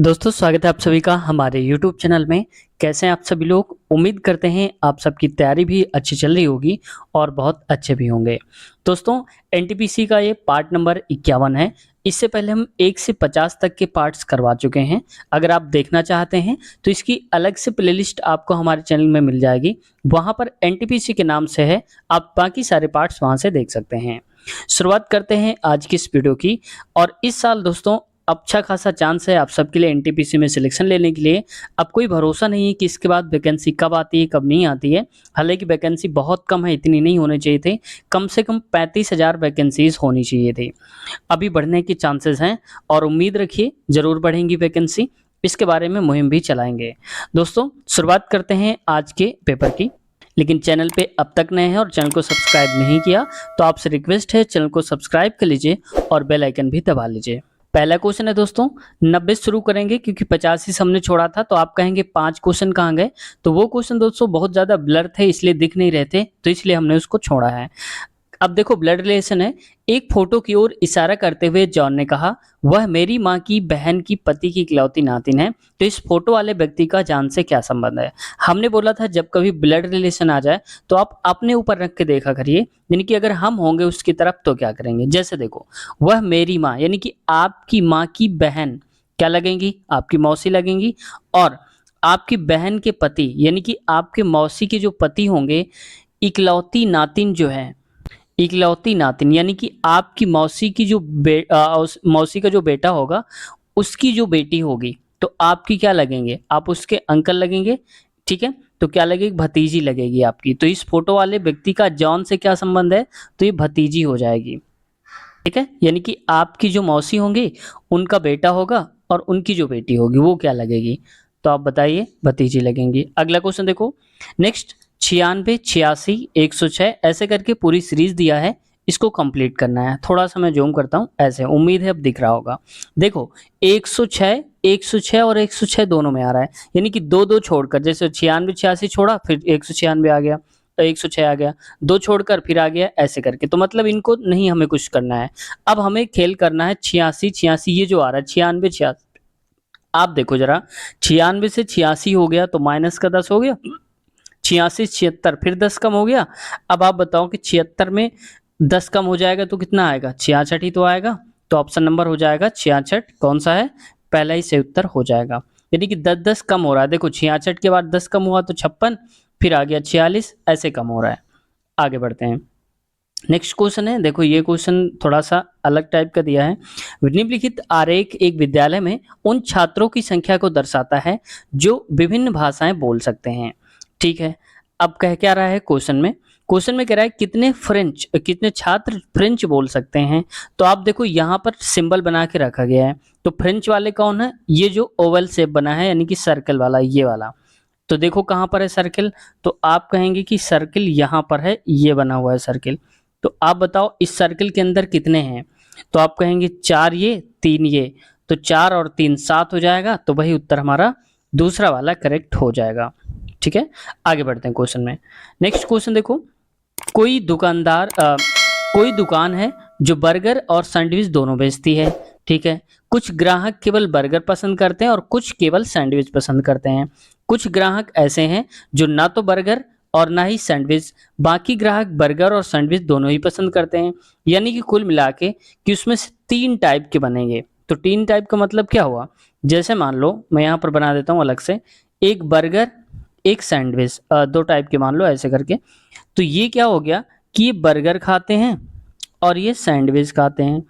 दोस्तों स्वागत है आप सभी का हमारे YouTube चैनल में। कैसे हैं आप सभी लोग? उम्मीद करते हैं आप सबकी तैयारी भी अच्छी चल रही होगी और बहुत अच्छे भी होंगे। दोस्तों एनटीपीसी का ये पार्ट नंबर 51 है। इससे पहले हम 1 से 50 तक के पार्ट्स करवा चुके हैं। अगर आप देखना चाहते हैं तो इसकी अलग से प्लेलिस्ट आपको हमारे चैनल में मिल जाएगी। वहाँ पर एनटीपीसी के नाम से है, आप बाकी सारे पार्ट्स वहाँ से देख सकते हैं। शुरुआत करते हैं आज की इस वीडियो की। और इस साल दोस्तों अच्छा खासा चांस है आप सबके लिए एनटीपीसी में सिलेक्शन लेने के लिए। अब कोई भरोसा नहीं है कि इसके बाद वैकेंसी कब आती है कब नहीं आती है। हालांकि वैकेंसी बहुत कम है, इतनी नहीं होनी चाहिए थे। कम से कम 35,000 वैकेंसीज होनी चाहिए थी। अभी बढ़ने की चांसेस हैं और उम्मीद रखिए ज़रूर बढ़ेंगी वैकेंसी। इसके बारे में मुहिम भी चलाएंगे। दोस्तों शुरुआत करते हैं आज के पेपर की। लेकिन चैनल पे अब तक नए हैं और चैनल को सब्सक्राइब नहीं किया तो आपसे रिक्वेस्ट है चैनल को सब्सक्राइब कर लीजिए और बेल आइकन भी दबा लीजिए। पहला क्वेश्चन है दोस्तों 90 से शुरू करेंगे क्योंकि 85 से हमने छोड़ा था। तो आप कहेंगे 5 क्वेश्चन कहाँ गए? तो वो क्वेश्चन दोस्तों बहुत ज़्यादा ब्लर थे, इसलिए दिख नहीं रहे थे, तो इसलिए हमने उसको छोड़ा है। अब देखो ब्लड रिलेशन है। एक फोटो की ओर इशारा करते हुए जॉन ने कहा, वह मेरी माँ की बहन की पति की इकलौती नातिन है। तो इस फोटो वाले व्यक्ति का जान से क्या संबंध है? हमने बोला था जब कभी ब्लड रिलेशन आ जाए तो आप अपने ऊपर रख के देखा करिए, यानी कि अगर हम होंगे उसकी तरफ तो क्या करेंगे। जैसे देखो, वह मेरी माँ यानी कि आपकी माँ की बहन क्या लगेंगी? आपकी मौसी लगेंगी। और आपकी बहन के पति यानी कि आपके मौसी के जो पति होंगे, इकलौती नातिन जो है, इकलौती नातिन यानी कि आपकी मौसी की जो उस मौसी का जो बेटा होगा उसकी जो बेटी होगी, तो आपकी क्या लगेंगे? आप उसके अंकल लगेंगे। ठीक है, तो क्या लगेगी? भतीजी लगेगी आपकी। तो इस फोटो वाले व्यक्ति का जॉन से क्या संबंध है? तो ये भतीजी हो जाएगी। ठीक है, यानी कि आपकी जो मौसी होंगी उनका बेटा होगा और उनकी जो बेटी होगी वो क्या लगेगी? तो आप बताइए, भतीजी लगेंगी। अगला क्वेश्चन देखो नेक्स्ट। 96, 86, 106 ऐसे करके पूरी सीरीज दिया है, इसको कंप्लीट करना है। थोड़ा सा मैं जूम करता हूँ, ऐसे उम्मीद है अब दिख रहा होगा। देखो 106, 106 और 106 दोनों में आ रहा है, यानी कि दो दो छोड़कर, जैसे 96, 86 छोड़ा फिर 196 आ गया, 106 आ गया, दो छोड़कर फिर आ गया, ऐसे करके। तो मतलब इनको नहीं हमें कुछ करना है। अब हमें खेल करना है 86, 86 ये जो आ रहा है 96, 86। आप देखो जरा, 96 से 86 हो गया तो माइनस का 10 हो गया, 86 76 फिर 10 कम हो गया। अब आप बताओ कि 76 में 10 कम हो जाएगा तो कितना आएगा? 66 ही तो आएगा। तो ऑप्शन नंबर हो जाएगा 66। कौन सा है? पहला ही सही उत्तर हो जाएगा। यानी कि 10 10 कम हो रहा है। देखो 66 के बाद 10 कम हुआ तो 56, फिर आ गया 46, ऐसे कम हो रहा है। आगे बढ़ते हैं। नेक्स्ट क्वेश्चन है, देखो ये क्वेश्चन थोड़ा सा अलग टाइप का दिया है। निम्नलिखित आरेख एक विद्यालय में उन छात्रों की संख्या को दर्शाता है जो विभिन्न भाषाएं बोल सकते हैं। ठीक है, अब कह क्या रहा है क्वेश्चन में? क्वेश्चन में कह रहा है कितने छात्र फ्रेंच बोल सकते हैं। तो आप देखो यहाँ पर सिंबल बना के रखा गया है। तो फ्रेंच वाले कौन है? ये जो ओवल शेप बना है यानी कि सर्कल वाला, ये वाला। तो देखो कहाँ पर है सर्कल? तो आप कहेंगे कि सर्कल यहाँ पर है, ये बना हुआ है सर्कल। तो आप बताओ इस सर्कल के अंदर कितने हैं? तो आप कहेंगे 4 ये 3 ये, तो 4 और 3 7 हो जाएगा। तो वही उत्तर हमारा दूसरा वाला करेक्ट हो जाएगा। ठीक है, आगे बढ़ते हैं क्वेश्चन में। नेक्स्ट क्वेश्चन देखो, कोई कोई दुकान है जो बर्गर और सैंडविच दोनों बेचती है। ठीक है, कुछ ग्राहक केवल बर्गर पसंद करते हैं और कुछ केवल सैंडविच पसंद करते हैं। कुछ ग्राहक ऐसे हैं जो ना तो बर्गर और ना ही सैंडविच, बाकी ग्राहक बर्गर और सैंडविच दोनों ही पसंद करते हैं। यानी कि कुल मिला के कि उसमें से 3 टाइप के बनेंगे। तो 3 टाइप का मतलब क्या हुआ? जैसे मान लो मैं यहाँ पर बना देता हूँ अलग से, एक बर्गर एक सैंडविच, 2 टाइप के मान लो ऐसे करके। तो ये क्या हो गया कि ये बर्गर खाते हैं और ये सैंडविच खाते हैं।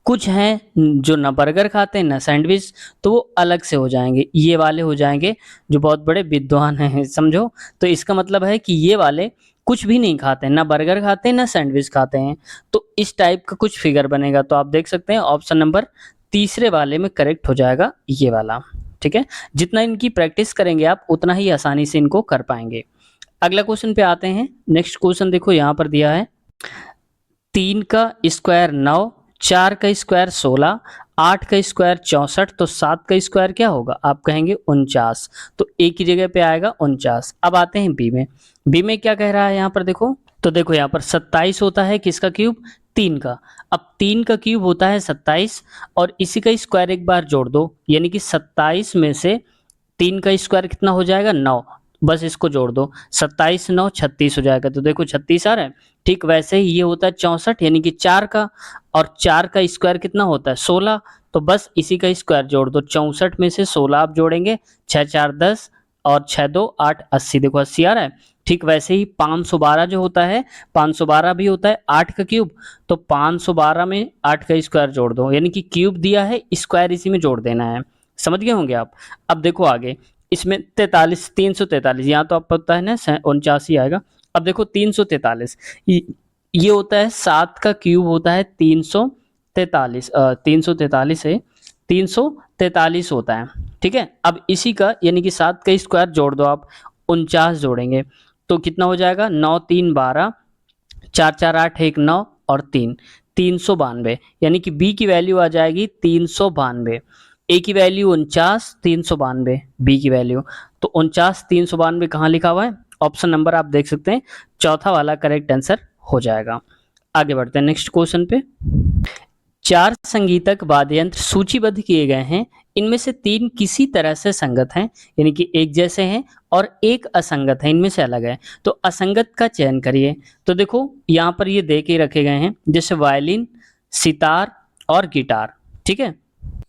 कुछ हैं जो ना बर्गर खाते हैं ना सैंडविच, तो वो अलग से हो जाएंगे, ये वाले हो जाएंगे जो बहुत बड़े विद्वान हैं, समझो। तो इसका मतलब है कि ये वाले कुछ भी नहीं खाते हैं, ना बर्गर खाते हैं ना सैंडविच खाते हैं। तो इस टाइप का कुछ फिगर बनेगा। तो आप देख सकते हैं ऑप्शन नंबर तीसरे वाले में करेक्ट हो जाएगा ये वाला। ठीक है, जितना इनकी प्रैक्टिस करेंगे आप उतना ही आसानी से इनको कर पाएंगे। अगला क्वेश्चन पे आते हैं। नेक्स्ट क्वेश्चन देखो यहाँ पर दिया है, 3 का स्क्वायर 9, 4 का स्क्वायर 16, 8 का स्क्वायर 64, तो 7 का स्क्वायर क्या होगा? आप कहेंगे 49। तो एक ही जगह पे आएगा 49। अब आते हैं बी में। बी में क्या कह रहा है यहाँ पर देखो, तो देखो यहाँ पर 27 होता है किसका क्यूब, 3 का। अब 3 का क्यूब होता है 27 और इसी का स्क्वायर एक बार जोड़ दो, यानी कि 27 में से 3 का स्क्वायर कितना हो जाएगा, 9। बस इसको जोड़ दो, 27 9 36 हो जाएगा। तो देखो 36 आ रहा है। ठीक वैसे ही ये होता है 64 यानी कि 4 का, और 4 का स्क्वायर कितना होता है, 16। तो बस इसी का स्क्वायर जोड़ दो, 64 में से 16 आप जोड़ेंगे, 6 4 10 और 6 2 8 80। देखो 80 आ रहा है। ठीक वैसे ही 512 जो होता है, 512 भी होता है 8 का क्यूब। तो 512 में 8 का स्क्वायर जोड़ दो, यानी कि क्यूब दिया है, स्क्वायर इसी में जोड़ देना है। समझ गए होंगे आप। अब देखो आगे, इसमें 43 343, यहाँ तो आपको पता है ना 49 आएगा। अब देखो 343, ये होता है 7 का क्यूब होता है 343, 343 है, 343 होता है। ठीक है, अब इसी का यानी कि 7 का स्क्वायर जोड़ दो आप, 49 जोड़ेंगे तो कितना हो जाएगा, 9 3 12, 4 4 8 1 9 और 3 392, यानी कि बी की वैल्यू आ जाएगी 392। ए की वैल्यू 49, 392 बी की वैल्यू। तो 49 392 कहाँ लिखा हुआ है, ऑप्शन नंबर आप देख सकते हैं, चौथा वाला करेक्ट आंसर हो जाएगा। आगे बढ़ते हैं नेक्स्ट क्वेश्चन पे। 4 संगीतक वाद्य यंत्र सूचीबद्ध किए गए हैं, इनमें से 3 किसी तरह से संगत हैं, यानी कि एक जैसे हैं, और एक असंगत है, इनमें से अलग है। तो असंगत का चयन करिए। तो देखो यहाँ पर ये दे के रखे गए हैं, जैसे वायलिन, सितार और गिटार। ठीक है,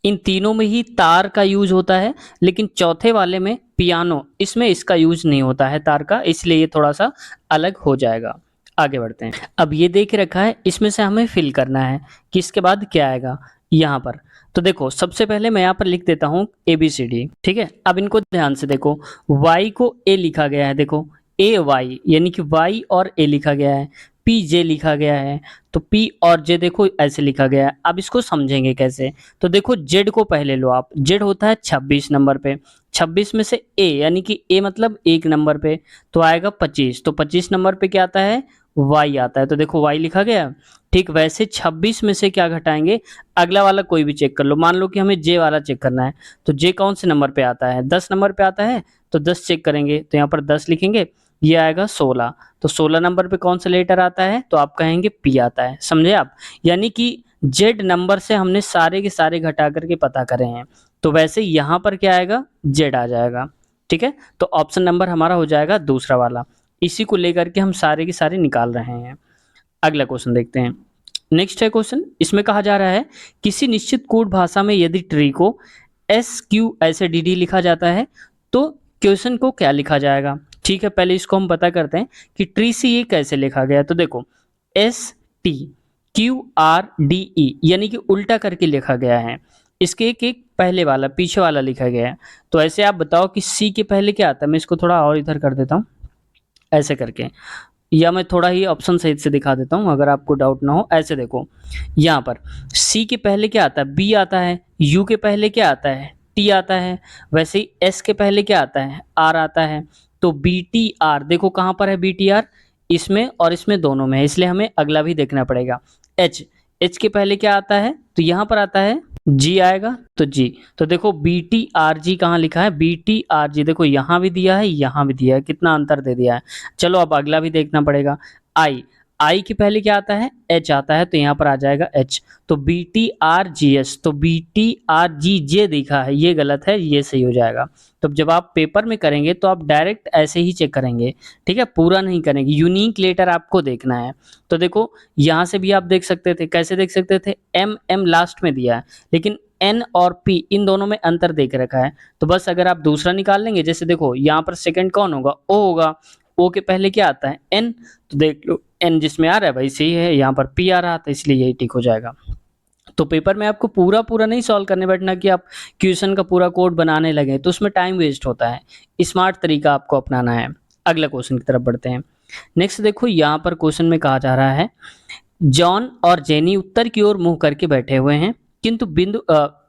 इन तीनों में ही तार का यूज होता है, लेकिन चौथे वाले में पियानो, इसमें इसका यूज नहीं होता है तार का, इसलिए ये थोड़ा सा अलग हो जाएगा। आगे बढ़ते हैं। अब ये देख रखा है, इसमें से हमें फिल करना है कि इसके बाद क्या आएगा यहाँ पर। तो देखो सबसे पहले मैं यहाँ पर लिख देता हूँ ABCD। ठीक है, अब इनको ध्यान से देखो, Y को A लिखा गया है, देखो AY यानी कि Y और A लिखा गया है, PJ लिखा गया है, तो P और J देखो ऐसे लिखा गया है। अब इसको समझेंगे कैसे, तो देखो Z को पहले लो आप, Z होता है 26 नंबर पे, 26 में से A यानी कि A मतलब 1 नंबर पे, तो आएगा 25। तो 25 नंबर पे क्या आता है, Y आता है, तो देखो Y लिखा गया। ठीक वैसे 26 में से क्या घटाएंगे, अगला वाला कोई भी चेक कर लो, मान लो कि हमें J वाला चेक करना है, तो J कौन से नंबर पे आता है, 10 नंबर पे आता है, तो 10 चेक करेंगे, तो यहाँ पर 10 लिखेंगे, ये आएगा 16। तो 16 नंबर पे कौन सा लेटर आता है, तो आप कहेंगे P आता है। समझे आप, यानी कि Z नंबर से हमने सारे के सारे घटा करके पता करे हैं, तो वैसे यहाँ पर क्या आएगा, Z आ जाएगा। ठीक है, तो ऑप्शन नंबर हमारा हो जाएगा दूसरा वाला, इसी को लेकर के हम सारे के सारे निकाल रहे हैं। अगला क्वेश्चन देखते हैं। नेक्स्ट है क्वेश्चन, इसमें कहा जा रहा है किसी निश्चित कोड भाषा में यदि ट्री को SQSDD लिखा जाता है तो क्वेश्चन को क्या लिखा जाएगा। ठीक है, पहले इसको हम पता करते हैं कि ट्री से ये कैसे लिखा गया। तो देखो STQRDE यानी कि उल्टा करके लिखा गया है, इसके एक एक पहले वाला पीछे वाला लिखा गया है। तो ऐसे आप बताओ कि C के पहले क्या आता है, मैं इसको थोड़ा और इधर कर देता हूँ ऐसे करके, या मैं थोड़ा ही ऑप्शन सहित से दिखा देता हूँ अगर आपको डाउट ना हो। ऐसे देखो, यहाँ पर C के पहले क्या आता है, B आता है, U के पहले क्या आता है, T आता है, वैसे ही S के पहले क्या आता है, R आता है। तो BTR देखो कहाँ पर है, BTR इसमें और इसमें दोनों में है, इसलिए हमें अगला भी देखना पड़ेगा। H के पहले क्या आता है, तो यहाँ पर आता है G आएगा, तो G। तो देखो BTRG कहाँ लिखा है, BTRG देखो यहाँ भी दिया है, यहाँ भी दिया है, कितना अंतर दे दिया है। चलो अब अगला भी देखना पड़ेगा। आई के पहले क्या आता है, H आता है, तो यहाँ पर आ जाएगा H। तो BTRGS, तो BTRGJ दिखा है, ये गलत है, ये सही हो जाएगा। तो जब आप पेपर में करेंगे तो आप डायरेक्ट ऐसे ही चेक करेंगे, ठीक है, पूरा नहीं करेंगे, यूनिक लेटर आपको देखना है। तो देखो यहाँ से भी आप देख सकते थे, कैसे देख सकते थे, M लास्ट में दिया है, लेकिन N और P इन दोनों में अंतर देख रखा है। तो बस अगर आप दूसरा निकाल लेंगे, जैसे देखो यहाँ पर सेकंड कौन होगा, O होगा, O के पहले क्या आता है, N, तो देख लो N जिसमें आ रहा है भाई सही है, यहाँ पर P आ रहा था, इसलिए यही टिक हो जाएगा। तो पेपर में आपको पूरा पूरा नहीं सॉल्व करने बैठना कि आप क्वेश्चन का पूरा कोड बनाने लगे, तो उसमें टाइम वेस्ट होता है, स्मार्ट तरीका आपको अपनाना है। अगला क्वेश्चन की तरफ बढ़ते हैं। नेक्स्ट देखो, यहाँ पर क्वेश्चन में कहा जा रहा है जॉन और जेनी उत्तर की ओर मुंह करके बैठे हुए हैं, किंतु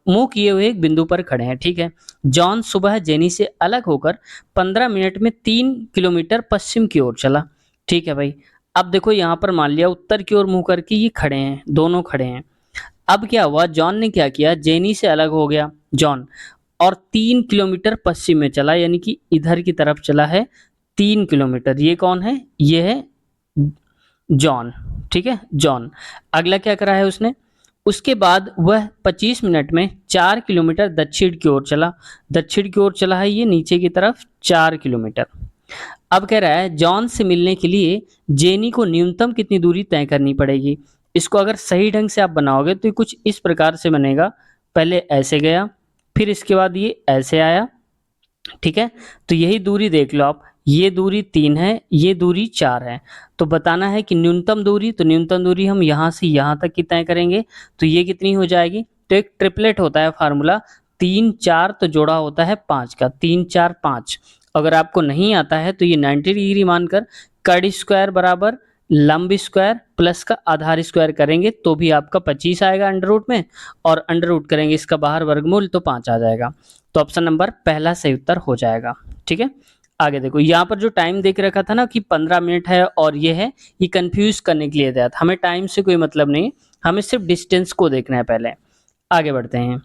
मुंह किए हुए एक बिंदु पर खड़े हैं। ठीक है, जॉन सुबह जेनी से अलग होकर 15 मिनट में 3 किलोमीटर पश्चिम की ओर चला। ठीक है भाई, अब देखो यहाँ पर मान लिया उत्तर की ओर मुंह करके ये खड़े हैं, दोनों खड़े हैं। अब क्या हुआ, जॉन ने क्या किया, जेनी से अलग हो गया जॉन, और 3 किलोमीटर पश्चिम में चला, यानी कि इधर की तरफ चला है 3 किलोमीटर। ये कौन है, ये है जॉन, ठीक है, जॉन। अगला क्या करा है उसने, उसके बाद वह 25 मिनट में 4 किलोमीटर दक्षिण की ओर चला। दक्षिण की ओर चला है ये नीचे की तरफ 4 किलोमीटर। अब कह रहा है जॉन से मिलने के लिए जेनी को न्यूनतम कितनी दूरी तय करनी पड़ेगी। इसको अगर सही ढंग से आप बनाओगे तो ये कुछ इस प्रकार से बनेगा, पहले ऐसे गया, फिर इसके बाद ये ऐसे आया, ठीक है। तो यही दूरी देख लो आप, ये दूरी 3 है, ये दूरी 4 है। तो बताना है कि न्यूनतम दूरी, तो न्यूनतम दूरी हम यहाँ से यहाँ तक की तय करेंगे, तो ये कितनी हो जाएगी। तो एक ट्रिपलेट होता है फार्मूला, 3 4 तो जोड़ा होता है 5 का, 3 4 5। अगर आपको नहीं आता है तो ये 90 डिग्री मानकर कर्ण स्क्वायर बराबर लंब स्क्वायर प्लस का आधार स्क्वायर करेंगे तो भी आपका 25 आएगा अंडर रूट में, और अंडर रूट करेंगे इसका बाहर वर्गमूल तो 5 आ जाएगा। तो ऑप्शन नंबर पहला सही उत्तर हो जाएगा, ठीक है। आगे देखो, यहाँ पर जो टाइम देख रखा था ना कि 15 मिनट है और ये है, ये कंफ्यूज करने के लिए दिया था। हमें टाइम से कोई मतलब नहीं, हमें सिर्फ डिस्टेंस को देखना है पहले। आगे बढ़ते हैं।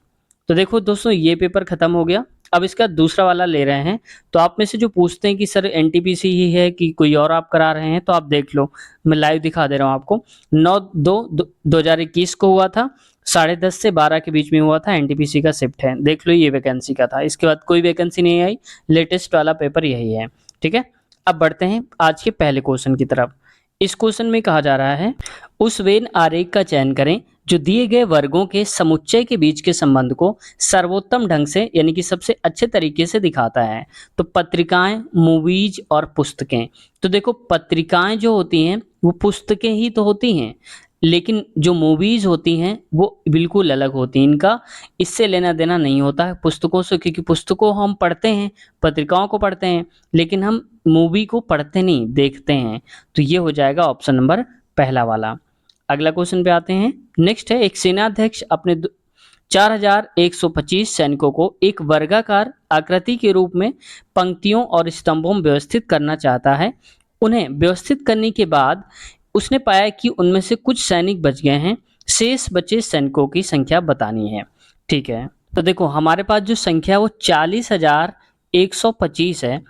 तो देखो दोस्तों, ये पेपर खत्म हो गया, अब इसका दूसरा वाला ले रहे हैं। तो आप में से जो पूछते हैं कि सर एनटीपीसी ही है कि कोई और आप करा रहे हैं, तो आप देख लो, मैं लाइव दिखा दे रहा हूँ आपको। 9/2/2021 को हुआ था, 10:30 से 12 के बीच में हुआ था, एनटीपीसी का शिफ्ट है, देख लो ये वैकेंसी का था। इसके बाद कोई वैकेंसी नहीं आई, लेटेस्ट वाला पेपर यही है, ठीक है। अब बढ़ते हैं आज के पहले क्वेश्चन की तरफ। इस क्वेश्चन में कहा जा रहा है, उस वेन आरेख का चयन करें जो दिए गए वर्गों के समुच्चय के बीच के संबंध को सर्वोत्तम ढंग से यानी कि सबसे अच्छे तरीके से दिखाता है। तो पत्रिकाएं, मूवीज और पुस्तकें। तो देखो, पत्रिकाएं जो होती हैं वो पुस्तकें ही तो होती हैं, लेकिन जो मूवीज होती हैं वो बिल्कुल अलग होती हैं। इनका इससे लेना देना नहीं होता है पुस्तकों से, क्योंकि पुस्तकों हम पढ़ते हैं, पत्रिकाओं को पढ़ते हैं, लेकिन हम मूवी को पढ़ते नहीं, देखते हैं। तो ये हो जाएगा ऑप्शन नंबर पहला वाला। अगला क्वेश्चन पे आते हैं। नेक्स्ट है, एक सेनाध्यक्ष अपने 4125 सैनिकों को एक वर्गाकार आकृति के रूप में पंक्तियों और स्तंभों में व्यवस्थित करना चाहता है। उन्हें व्यवस्थित करने के बाद उसने पाया कि उनमें से कुछ सैनिक बच गए हैं, शेष बचे सैनिकों की संख्या बतानी है, ठीक है। तो देखो, हमारे पास जो संख्या वो 40,125 है।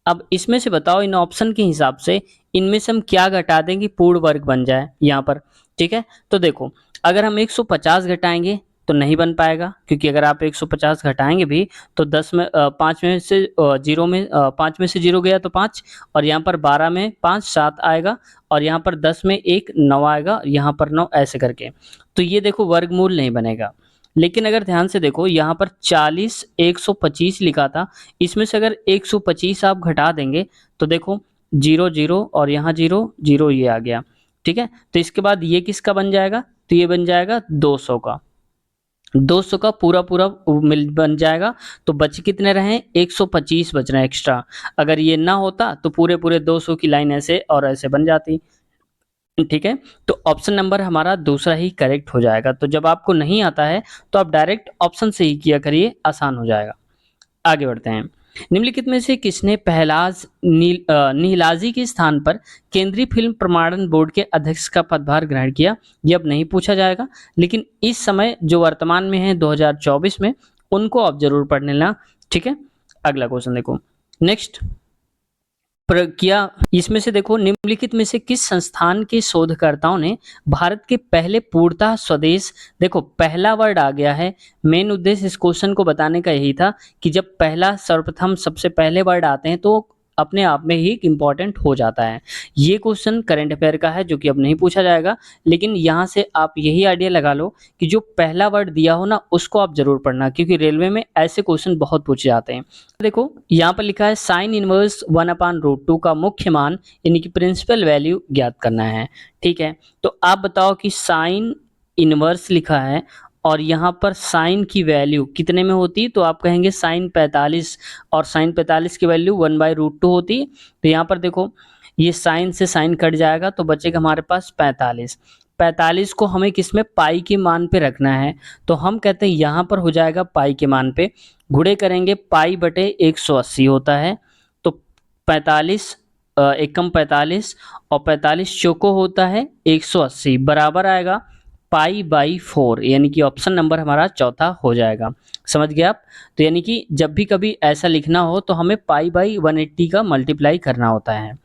अब इसमें से बताओ, इन ऑप्शन के हिसाब से इनमें से हम क्या घटा दें कि पूर्ण वर्ग बन जाए यहाँ पर, ठीक है। तो देखो, अगर हम 150 घटाएंगे तो नहीं बन पाएगा, क्योंकि अगर आप 150 घटाएंगे भी तो 10 में 5 में से 0 में 5 में से 0 गया तो 5, और यहाँ पर 12 में 5 7 आएगा, और यहाँ पर 10 में 1 9 आएगा, यहाँ पर 9, ऐसे करके। तो ये देखो वर्गमूल नहीं बनेगा। लेकिन अगर ध्यान से देखो, यहाँ पर 40,125 लिखा था, इसमें से अगर 125 आप घटा देंगे तो देखो 0 0 और यहाँ 0 0 ये आ गया, ठीक है। तो इसके बाद ये किसका बन जाएगा, तो ये बन जाएगा 200 का, 200 का पूरा पूरा मिल बन जाएगा। तो बच कितने रहे, 125 बच रहे हैं एक्स्ट्रा। अगर ये ना होता तो पूरे पूरे 200 की लाइन ऐसे और ऐसे बन जाती, ठीक है। तो ऑप्शन नंबर हमारा दूसरा ही करेक्ट हो जाएगा। तो जब आपको नहीं आता है तो आप डायरेक्ट ऑप्शन से ही किया करिए, आसान हो जाएगा। आगे बढ़ते हैं। निम्नलिखित में से किसने पहलाज निहिलाजी के स्थान पर केंद्रीय फिल्म प्रमाणन बोर्ड के अध्यक्ष का पदभार ग्रहण किया। ये अब नहीं पूछा जाएगा, लेकिन इस समय जो वर्तमान में है 2024 में, उनको आप जरूर पढ़ लेना, ठीक है। अगला क्वेश्चन देखो। नेक्स्ट प्रक्रिया, इसमें से देखो, निम्नलिखित में से किस संस्थान के शोधकर्ताओं ने भारत के पहले पूर्णतः स्वदेश, देखो पहला वर्ड आ गया है। मेन उद्देश्य इस क्वेश्चन को बताने का यही था कि जब पहला सर्वप्रथम सबसे पहले वर्ड आते हैं तो अपने आप में ही इम्पॉर्टेंट हो जाता है। ये क्वेश्चन करंट अफेयर का है जो कि अब नहीं पूछा जाएगा, लेकिन यहाँ से आप यही आइडिया लगा लो कि जो पहला वर्ड दिया हो ना उसको आप जरूर पढ़ना, क्योंकि रेलवे में ऐसे क्वेश्चन बहुत पूछे जाते हैं। देखो, यहाँ पर लिखा है साइन इनवर्स 1/√2 का मुख्य मान यानी कि प्रिंसिपल वैल्यू ज्ञात करना है, ठीक है। तो आप बताओ कि साइन इनवर्स लिखा है और यहाँ पर साइन की वैल्यू कितने में होती है, तो आप कहेंगे साइन 45, और साइन 45 की वैल्यू 1/√2 होती है। तो यहाँ पर देखो, ये साइन से साइन कट जाएगा तो बचेगा हमारे पास 45। 45 को हमें किसमें, पाई के मान पे रखना है, तो हम कहते हैं यहाँ पर हो जाएगा पाई के मान पे, गुणे करेंगे पाई बटे 180 होता है। तो 45 एकम 45 और 45 चौको होता है 180, बराबर आएगा पाई/4, यानी कि ऑप्शन नंबर हमारा चौथा हो जाएगा। समझ गए आप। तो यानी कि जब भी कभी ऐसा लिखना हो तो हमें पाई/180 का मल्टीप्लाई करना होता है।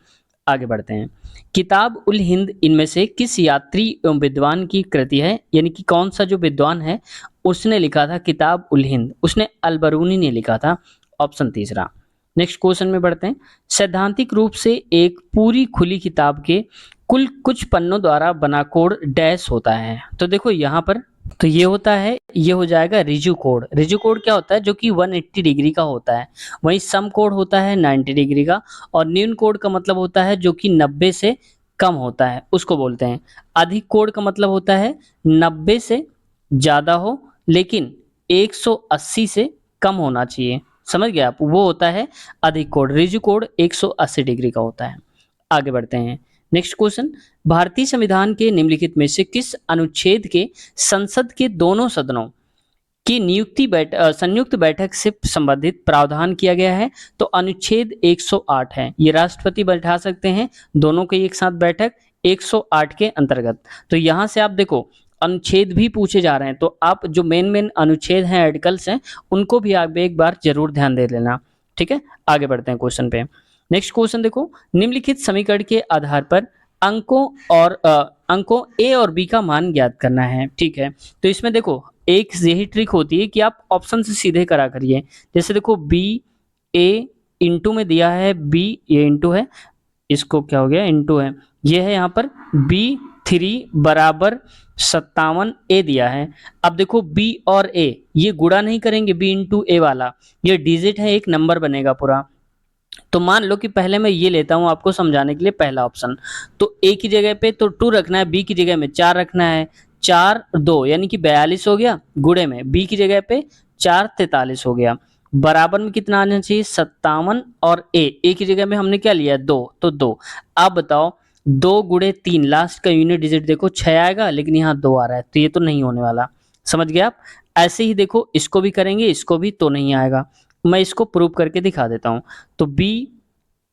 आगे बढ़ते हैं। किताब उल हिंद इनमें से किस यात्री एवं विद्वान की कृति है, यानी कि कौन सा जो विद्वान है उसने लिखा था किताब उल हिंद, उसने अल-बरूनी ने लिखा था, ऑप्शन तीसरा। नेक्स्ट क्वेश्चन में बढ़ते हैं। सैद्धांतिक रूप से एक पूरी खुली किताब के कुल कुछ पन्नों द्वारा बना कोड डैश होता है। तो देखो यहाँ पर तो ये होता है, ये हो जाएगा रिजु कोड। रिजु कोड क्या होता है, जो कि 180 डिग्री का होता है। वहीं सम कोड होता है 90 डिग्री का, और न्यून कोड का मतलब होता है जो कि 90 से कम होता है, उसको बोलते हैं। अधिक कोड का मतलब होता है 90 से ज़्यादा हो लेकिन 180 से कम होना चाहिए। समझ गए आप, वो होता है अधिक कोड। रिजु कोड 180 डिग्री का होता है। आगे बढ़ते हैं। नेक्स्ट क्वेश्चन, भारतीय संविधान के निम्नलिखित में से किस अनुच्छेद के संसद के दोनों सदनों की संयुक्त बैठक से संबंधित प्रावधान किया गया है? तो अनुच्छेद 108 है, ये राष्ट्रपति बैठा सकते हैं दोनों की एक साथ बैठक 108 के अंतर्गत। तो यहाँ से आप देखो अनुच्छेद भी पूछे जा रहे हैं, तो आप जो मेन अनुच्छेद हैं, आर्टिकल्स हैं, उनको भी आप एक बार जरूर ध्यान दे लेना। ठीक है, आगे बढ़ते हैं क्वेश्चन पे। नेक्स्ट क्वेश्चन देखो, निम्नलिखित समीकरण के आधार पर अंकों ए और बी का मान ज्ञात करना है। ठीक है, तो इसमें देखो एक यही ट्रिक होती है कि आप ऑप्शन से सीधे करा करिए। जैसे देखो बी ए इंटू में दिया है, बी ये इंटू है, इसको क्या हो गया इंटू है, ये है यहाँ पर B3 बराबर 57 ए दिया है। अब देखो बी और ए ये गुणा नहीं करेंगे, बी इंटू ए वाला ये डिजिट है, एक नंबर बनेगा पूरा। तो मान लो कि पहले मैं ये लेता हूं आपको समझाने के लिए पहला ऑप्शन, तो ए की जगह पे तो 2 रखना है, बी की जगह में 4 रखना है, 4 2 यानी कि 42 हो गया, गुणे में बी की जगह पे 4 43 हो गया, बराबर में कितना आना चाहिए 57, और ए की जगह में हमने क्या लिया 2, तो 2। अब बताओ 2 गुणे 3, लास्ट का यूनिट डिजिट देखो 6 आएगा, लेकिन यहाँ 2 आ रहा है तो ये तो नहीं होने वाला। समझ गए आप। ऐसे ही देखो इसको भी करेंगे, इसको भी तो नहीं आएगा। मैं इसको प्रूव करके दिखा देता हूं। तो बी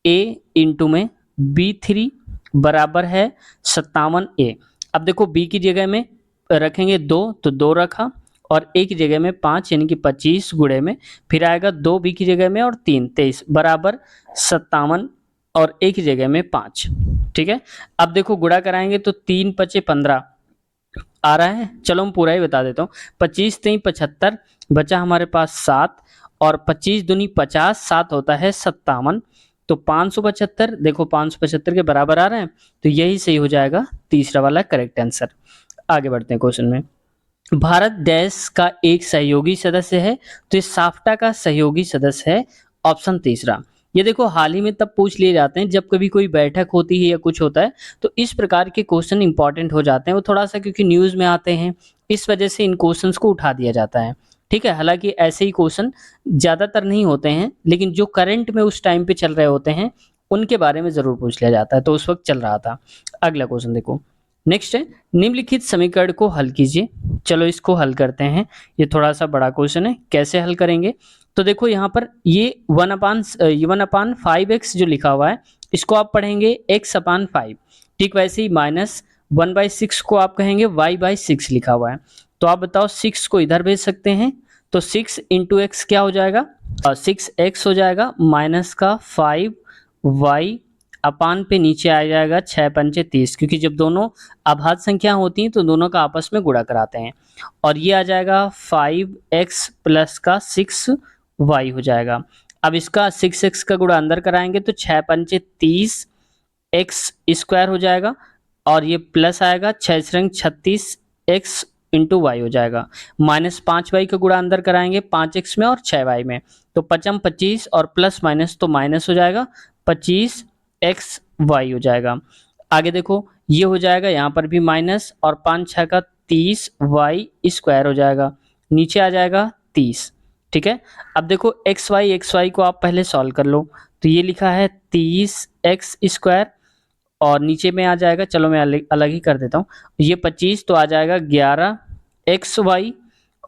ए इंटू में B3 बराबर है 57 ए। अब देखो बी की जगह में रखेंगे 2, तो 2 रखा, और ए की जगह में 5 यानी कि 25 गुणे में फिर आएगा 2 बी की जगह में और 3 23 बराबर 57, और ए की जगह में 5। ठीक है, अब देखो गुणा कराएंगे तो 3 5 15 आ रहा है। चलो मैं पूरा ही बता देता हूँ। 25 3 75 बचा हमारे पास 7, और 25 दूनी 50, 7 होता है 57, तो 575 देखो 575 के बराबर आ रहे हैं, तो यही सही हो जाएगा तीसरा वाला करेक्ट आंसर। आगे बढ़ते हैं क्वेश्चन में। भारत देश का एक सहयोगी सदस्य है, तो ये साफ्टा का सहयोगी सदस्य है, ऑप्शन तीसरा। ये देखो हाल ही में तब पूछ लिए जाते हैं जब कभी कोई बैठक होती है या कुछ होता है, तो इस प्रकार के क्वेश्चन इंपॉर्टेंट हो जाते हैं। वो थोड़ा सा क्योंकि न्यूज़ में आते हैं, इस वजह से इन क्वेश्चंस को उठा दिया जाता है। ठीक है, हालांकि ऐसे ही क्वेश्चन ज़्यादातर नहीं होते हैं, लेकिन जो करंट में उस टाइम पे चल रहे होते हैं उनके बारे में ज़रूर पूछ लिया जाता है, तो उस वक्त चल रहा था। अगला क्वेश्चन देखो, नेक्स्ट है निम्नलिखित समीकरण को हल कीजिए। चलो इसको हल करते हैं, ये थोड़ा सा बड़ा क्वेश्चन है, कैसे हल करेंगे। तो देखो यहाँ पर ये 1/5x जो लिखा हुआ है इसको आप पढ़ेंगे x/5। ठीक वैसे ही -1/6 को आप कहेंगे y/6 लिखा हुआ है। तो आप बताओ 6 को इधर भेज सकते हैं, तो 6 इंटू एक्स क्या हो जाएगा 6x हो जाएगा, माइनस का 5y अपान पे नीचे आ जाएगा 6 पंचे 30, क्योंकि जब दोनों अभाज्य संख्या होती हैं तो दोनों का आपस में गुणा कराते हैं, और ये आ जाएगा 5x प्लस का 6y हो जाएगा। अब इसका 6x का गुणा अंदर कराएंगे तो 6 पंचे 30 x स्क्वायर हो जाएगा, और ये प्लस आएगा 6 रंग 36 x इंटू वाई हो जाएगा, -5y का गुणा अंदर कराएंगे 5x में और 6y में, तो 5 25 और प्लस माइनस तो माइनस हो जाएगा 25xy हो जाएगा। आगे देखो ये हो जाएगा यहाँ पर भी माइनस, और 5 6 का 30y स्क्वायर हो जाएगा, नीचे आ जाएगा 30। ठीक है, अब देखो xy को आप पहले सॉल्व कर लो, तो ये लिखा है 30x स्क्वायर, और नीचे में आ जाएगा, चलो मैं अलग ही कर देता हूँ, ये 25 तो आ जाएगा 11xy,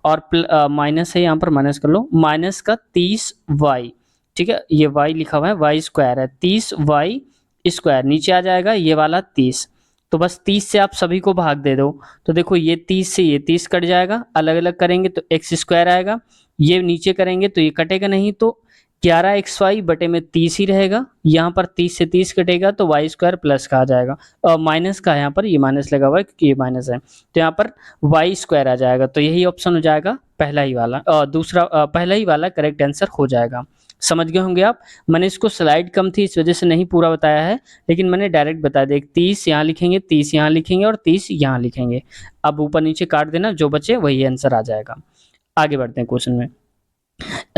और माइनस है यहाँ पर माइनस कर लो, माइनस का 30y। ठीक है, ये y लिखा हुआ है, y स्क्वायर है 30y स्क्वायर, नीचे आ जाएगा ये वाला 30, तो बस 30 से आप सभी को भाग दे दो, तो देखो ये 30 से ये 30 कट जाएगा, अलग अलग करेंगे तो x स्क्वायर आएगा, ये नीचे करेंगे तो ये कटेगा नहीं, तो 11xy बटे में 30 ही रहेगा। यहाँ पर 30 से 30 कटेगा तो वाई स्क्वायर प्लस का आ जाएगा, माइनस का है, यहाँ पर ये माइनस लगा हुआ है क्योंकि ये माइनस है, तो यहाँ पर वाई स्क्वायर आ जाएगा। तो यही ऑप्शन हो जाएगा पहला ही वाला, पहला ही वाला करेक्ट आंसर हो जाएगा। समझ गए होंगे आप। मैंने इसको स्लाइड कम थी इस वजह से नहीं पूरा बताया है, लेकिन मैंने डायरेक्ट बता दिया 30 यहाँ लिखेंगे, 30 यहाँ लिखेंगे और 30 यहाँ लिखेंगे। अब ऊपर नीचे काट देना, जो बचे वही आंसर आ जाएगा। आगे बढ़ते हैं क्वेश्चन में।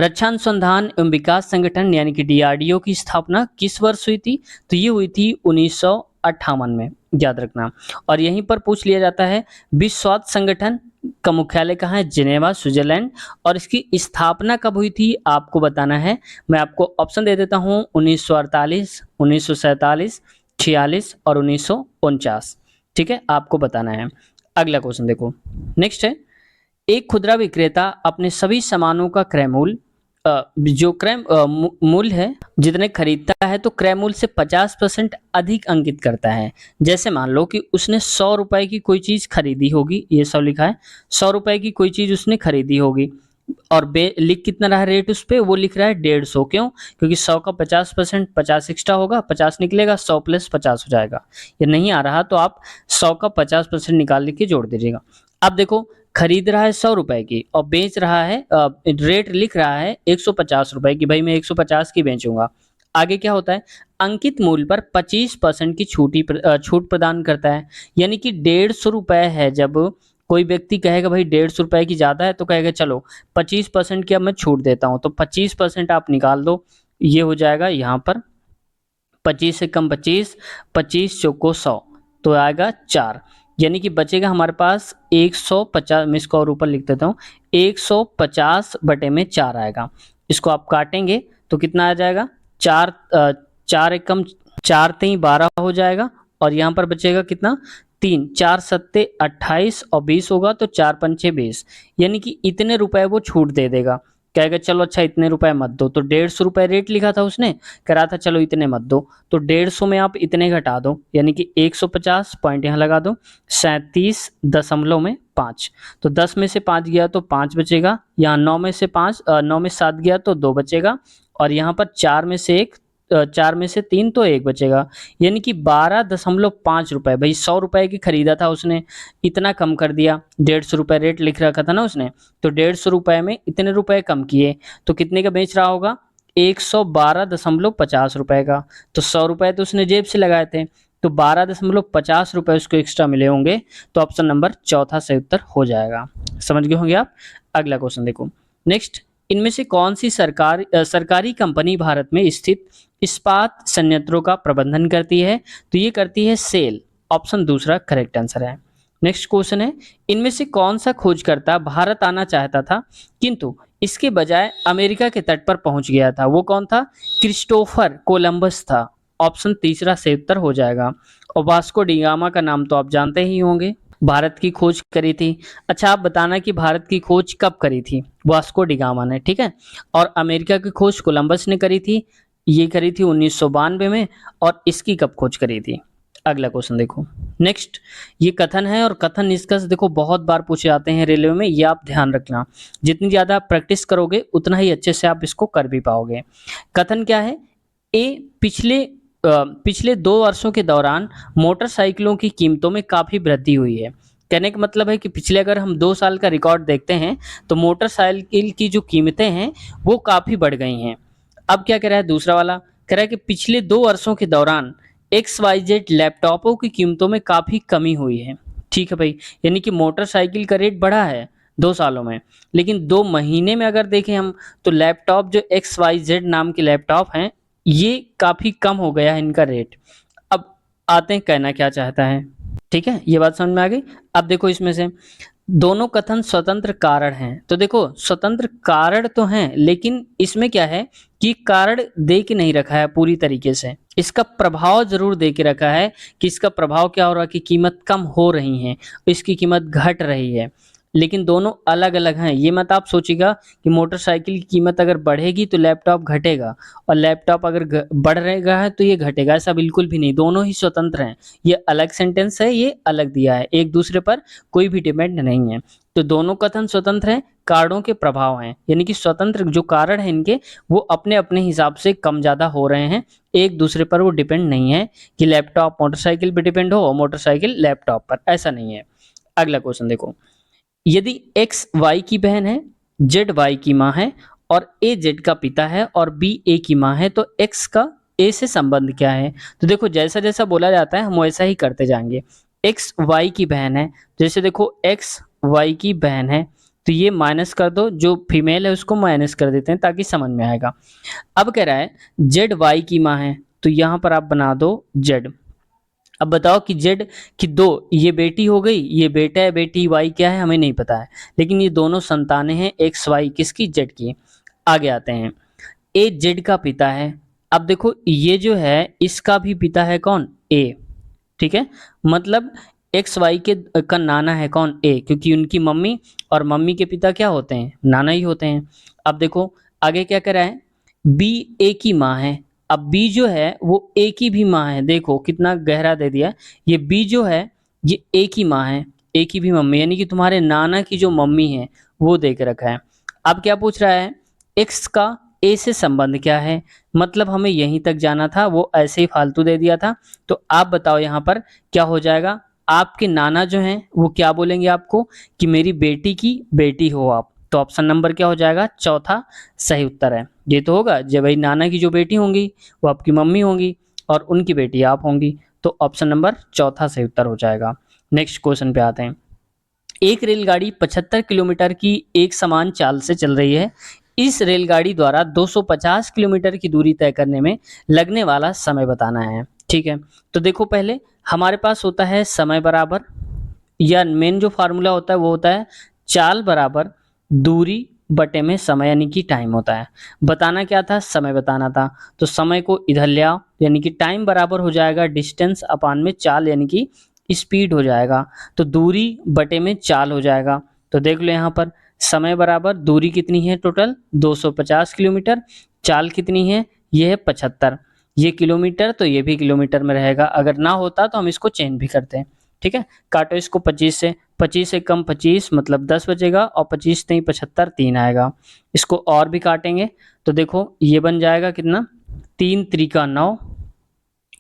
रक्षा अनुसंधान एवं विकास संगठन यानी कि डीआरडीओ की स्थापना किस वर्ष हुई थी? तो ये हुई थी 1958 में, याद रखना। और यहीं पर पूछ लिया जाता है विश्व स्वास्थ्य संगठन का मुख्यालय कहाँ है? Geneva, Switzerland. और इसकी स्थापना कब हुई थी आपको बताना है। मैं आपको ऑप्शन दे देता हूँ 1948, 1947, 46 और 1949। ठीक है, आपको बताना है। अगला क्वेश्चन देखो, नेक्स्ट है, एक खुदरा विक्रेता अपने सभी सामानों का क्रय मूल्य जो क्रय मूल्य है जितने खरीदता है तो क्रय मूल्य से 50% अधिक अंकित करता है। जैसे मान लो कि उसने 100 रुपए की कोई चीज खरीदी होगी, ये सब लिखा है, 100 रुपए की कोई चीज उसने खरीदी होगी और लिख कितना रहा रेट उस पे, वो लिख रहा है 150। क्यों? क्योंकि 100 का 50%, 50 एक्स्ट्रा होगा, 50 निकलेगा, 100 प्लस 50 हो जाएगा। ये नहीं आ रहा तो आप 100 का 50% निकाल के जोड़ दीजिएगा। अब देखो, खरीद रहा है 100 रुपए की और बेच रहा है, रेट लिख रहा है 150 रुपए की, भाई मैं 150 की बेचूंगा। आगे क्या होता है? अंकित मूल्य पर 25% की छूट प्रदान करता है। यानी कि 150 रुपए है, जब कोई व्यक्ति कहेगा भाई 150 रुपए की ज्यादा है तो कहेगा चलो 25% की अब मैं छूट देता हूं, तो 25% आप निकाल दो, ये हो जाएगा यहाँ पर 25 से कम 25, 25 चौको 100, तो आएगा 4। यानी कि बचेगा हमारे पास 150, मैं इसको और ऊपर लिख देता हूँ, 150 बटे में 4 आएगा। इसको आप काटेंगे तो कितना आ जाएगा? 4 एक कम 4 3 12 हो जाएगा और यहाँ पर बचेगा कितना? 3, 4 सत्ते 28 और 20 होगा तो 4 पंचे 20। यानी कि इतने रुपए वो छूट दे देगा। कहेगा चलो अच्छा इतने रुपए मत दो, तो 150 रुपए रेट लिखा था उसने, कह रहा था चलो इतने मत दो, तो 150 में आप इतने घटा दो, यानी कि 150 पॉइंट यहाँ लगा दो, 37.5। तो 10 में से 5 गया तो 5 बचेगा, यहाँ 9 में से 7 गया तो 2 बचेगा, और यहाँ पर 4 में से 3 तो 1 बचेगा। यानी कि 12.5 रुपए। भाई 100 रुपए की खरीदा था उसने, इतना कम कर दिया, 150 रुपए रेट लिख रखा था ना उसने, तो 150 रुपए में इतने रुपए कम किए तो कितने का बेच रहा होगा? 112.50 रुपए का। तो 100 रुपए तो उसने जेब से लगाए थे, तो 12.50 रुपए उसको एक्स्ट्रा मिले होंगे। तो ऑप्शन नंबर चौथा सही उत्तर हो जाएगा। समझ गए होंगे आप। अगला क्वेश्चन देखो, नेक्स्ट, इनमें से कौन सी सरकारी कंपनी भारत में स्थित इस्पात संयंत्रों का प्रबंधन करती है? तो ये करती है सेल। ऑप्शन दूसरा करेक्ट आंसर है। नेक्स्ट क्वेश्चन है, इनमें से कौन सा खोजकर्ता भारत आना चाहता था किंतु इसके बजाय अमेरिका के तट पर पहुंच गया था? वो कौन था? क्रिस्टोफर कोलंबस था। ऑप्शन तीसरा सही उत्तर हो जाएगा। और वास्को डी गामा का नाम तो आप जानते ही होंगे, भारत की खोज करी थी। अच्छा आप बताना कि भारत की खोज कब करी थी? वास्को डी गामा ने, ठीक है। और अमेरिका की खोज कोलंबस ने करी थी, ये करी थी 1992 में। और इसकी कब खोज करी थी? अगला क्वेश्चन देखो, नेक्स्ट, ये कथन है और कथन निष्कर्ष देखो बहुत बार पूछे जाते हैं रेलवे में, ये आप ध्यान रखना। जितनी ज्यादा प्रैक्टिस करोगे उतना ही अच्छे से आप इसको कर भी पाओगे। कथन क्या है? पिछले 2 वर्षों के दौरान मोटरसाइकिलों की कीमतों में काफी वृद्धि हुई है। कहने का मतलब है कि पिछले अगर हम 2 साल का रिकॉर्ड देखते हैं तो मोटरसाइकिल की जो कीमतें हैं वो काफी बढ़ गई हैं। अब क्या कह रहा है दूसरा वाला? कह रहा है कि पिछले 2 वर्षों के दौरान XYZ लैपटॉपों की कीमतों में काफी कमी हुई है। ठीक है भाई, यानी कि मोटरसाइकिल का रेट बढ़ा है 2 सालों में, लेकिन 2 महीने में अगर देखें हम तो लैपटॉप जो XYZ नाम के लैपटॉप हैं ये काफी कम हो गया है इनका रेट। अब आते हैं कहना क्या चाहता है। ठीक है, ये बात समझ में आ गई। अब देखो इसमें से दोनों कथन स्वतंत्र कारण हैं, तो देखो स्वतंत्र कारण तो हैं लेकिन इसमें क्या है कि कारण दे के नहीं रखा है पूरी तरीके से, इसका प्रभाव जरूर दे के रखा है कि इसका प्रभाव क्या हो रहा है कि कीमत कम हो रही है, इसकी कीमत घट रही है। लेकिन दोनों अलग अलग हैं। ये मत आप सोचिएगा कि मोटरसाइकिल की कीमत अगर बढ़ेगी तो लैपटॉप घटेगा, और लैपटॉप अगर बढ़ रहेगा है तो ये घटेगा, ऐसा बिल्कुल भी नहीं। दोनों ही स्वतंत्र हैं। ये अलग सेंटेंस है, ये अलग दिया है, एक दूसरे पर कोई भी डिपेंड नहीं है। तो दोनों कथन स्वतंत्र हैं, कारणों के प्रभाव हैं, यानी कि स्वतंत्र जो कारण है इनके वो अपने अपने हिसाब से कम ज़्यादा हो रहे हैं, एक दूसरे पर वो डिपेंड नहीं है कि लैपटॉप मोटरसाइकिल पे डिपेंड हो और मोटरसाइकिल लैपटॉप पर, ऐसा नहीं है। अगला क्वेश्चन देखो, यदि x y की बहन है, z y की माँ है और a z का पिता है और b a की माँ है, तो x का a से संबंध क्या है? तो देखो जैसा जैसा बोला जाता है हम वैसा ही करते जाएंगे। x y की बहन है, जैसे देखो x y की बहन है तो ये माइनस कर दो, जो फीमेल है उसको माइनस कर देते हैं ताकि समझ में आएगा। अब कह रहा है z y की माँ है, तो यहाँ पर आप बना दो z। अब बताओ कि जेड की दो, ये बेटी हो गई, ये बेटा है, बेटी वाई क्या है हमें नहीं पता है, लेकिन ये दोनों संतानें हैं एक्स वाई, किसकी? जेड की। आगे आते हैं, ए जेड का पिता है। अब देखो ये जो है इसका भी पिता है कौन? ए, ठीक है। मतलब एक्स वाई के का नाना है कौन? ए, क्योंकि उनकी मम्मी और मम्मी के पिता क्या होते हैं? नाना ही होते हैं। अब देखो आगे क्या करा है, बी ए की माँ है। अब बी जो है वो ए की भी माँ है, देखो कितना गहरा दे दिया। ये बी जो है ये ए की माँ है, ए की भी मम्मी, यानी कि तुम्हारे नाना की जो मम्मी है वो दे के रखा है। अब क्या पूछ रहा है, एक्स का ए से संबंध क्या है? मतलब हमें यहीं तक जाना था, वो ऐसे ही फालतू दे दिया था। तो आप बताओ यहाँ पर क्या हो जाएगा? आपके नाना जो हैं वो क्या बोलेंगे आपको कि मेरी बेटी की बेटी हो आप, तो ऑप्शन नंबर क्या हो जाएगा? चौथा सही उत्तर है। ये तो होगा जब भाई नाना की जो बेटी होंगी वो आपकी मम्मी होंगी और उनकी बेटी आप होंगी, तो ऑप्शन नंबर चौथा सही उत्तर हो जाएगा। नेक्स्ट क्वेश्चन पे आते हैं, एक रेलगाड़ी 75 किलोमीटर की एक समान चाल से चल रही है। इस रेलगाड़ी द्वारा 250 किलोमीटर की दूरी तय करने में लगने वाला समय बताना है। ठीक है, तो देखो पहले हमारे पास होता है समय बराबर, या मेन जो फार्मूला होता है वो होता है चाल बराबर दूरी बटे में समय, यानी कि टाइम होता है। बताना क्या था? समय बताना था। तो समय को इधर ले आओ, यानी कि टाइम बराबर हो जाएगा डिस्टेंस अपान में चाल, यानी कि स्पीड हो जाएगा। तो दूरी बटे में चाल हो जाएगा। तो देख लो यहाँ पर समय बराबर दूरी कितनी है टोटल? 250 किलोमीटर। चाल कितनी है? ये है 75। ये किलोमीटर तो ये भी किलोमीटर में रहेगा, अगर ना होता तो हम इसको चेंज भी करते हैं। ठीक है, काटो इसको 25 से, 25 से कम 25 मतलब 10 बचेगा, और 25 नहीं 75 3 आएगा। इसको और भी काटेंगे तो देखो ये बन जाएगा कितना? 3 त्रिका 9,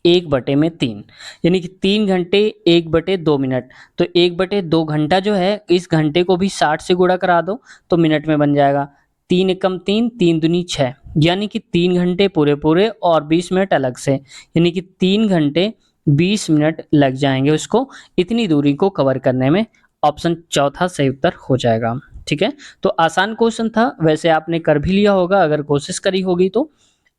1/3, यानी कि 3 घंटे 1/2 मिनट। तो 1/2 घंटा जो है, इस घंटे को भी 60 से गुणा करा दो तो मिनट में बन जाएगा। 3 एकम 3, 3 दूनी 6, यानी कि 3 घंटे पूरे पूरे और 20 मिनट अलग से, यानी कि 3 घंटे 20 मिनट लग जाएंगे उसको इतनी दूरी को कवर करने में। ऑप्शन चौथा सही उत्तर हो जाएगा। ठीक है, तो आसान क्वेश्चन था, वैसे आपने कर भी लिया होगा अगर कोशिश करी होगी तो।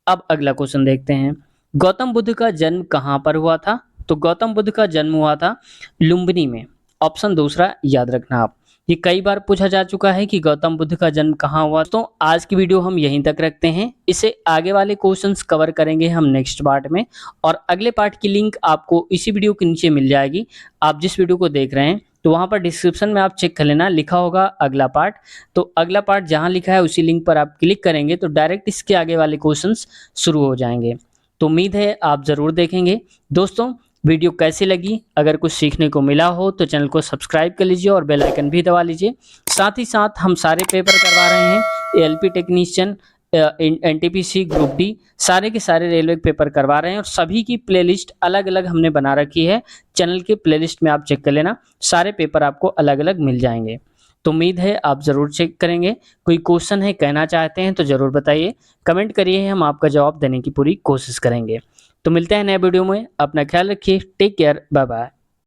अब अगला क्वेश्चन देखते हैं, गौतम बुद्ध का जन्म कहाँ पर हुआ था? तो गौतम बुद्ध का जन्म हुआ था लुम्बिनी में। ऑप्शन दूसरा याद रखना आप, ये कई बार पूछा जा चुका है कि गौतम बुद्ध का जन्म कहाँ हुआ। तो आज की वीडियो हम यहीं तक रखते हैं, इसे आगे वाले क्वेश्चंस कवर करेंगे हम नेक्स्ट पार्ट में, और अगले पार्ट की लिंक आपको इसी वीडियो के नीचे मिल जाएगी। आप जिस वीडियो को देख रहे हैं तो वहाँ पर डिस्क्रिप्शन में आप चेक कर लेना, लिखा होगा अगला पार्ट। तो अगला पार्ट जहाँ लिखा है उसी लिंक पर आप क्लिक करेंगे तो डायरेक्ट इसके आगे वाले क्वेश्चंस शुरू हो जाएंगे। तो उम्मीद है आप ज़रूर देखेंगे। दोस्तों वीडियो कैसी लगी? अगर कुछ सीखने को मिला हो तो चैनल को सब्सक्राइब कर लीजिए और बेल आइकन भी दबा लीजिए। साथ ही साथ हम सारे पेपर करवा रहे हैं, LP technician, NTPC, group D, सारे के सारे रेलवे पेपर करवा रहे हैं, और सभी की प्लेलिस्ट अलग अलग हमने बना रखी है। चैनल के प्लेलिस्ट में आप चेक कर लेना, सारे पेपर आपको अलग अलग मिल जाएंगे। तो उम्मीद है आप ज़रूर चेक करेंगे। कोई क्वेश्चन है, कहना चाहते हैं तो ज़रूर बताइए, कमेंट करिए, हम आपका जवाब देने की पूरी कोशिश करेंगे। तो मिलते हैं नए वीडियो में, अपना ख्याल रखिए, टेक केयर, बाय बाय।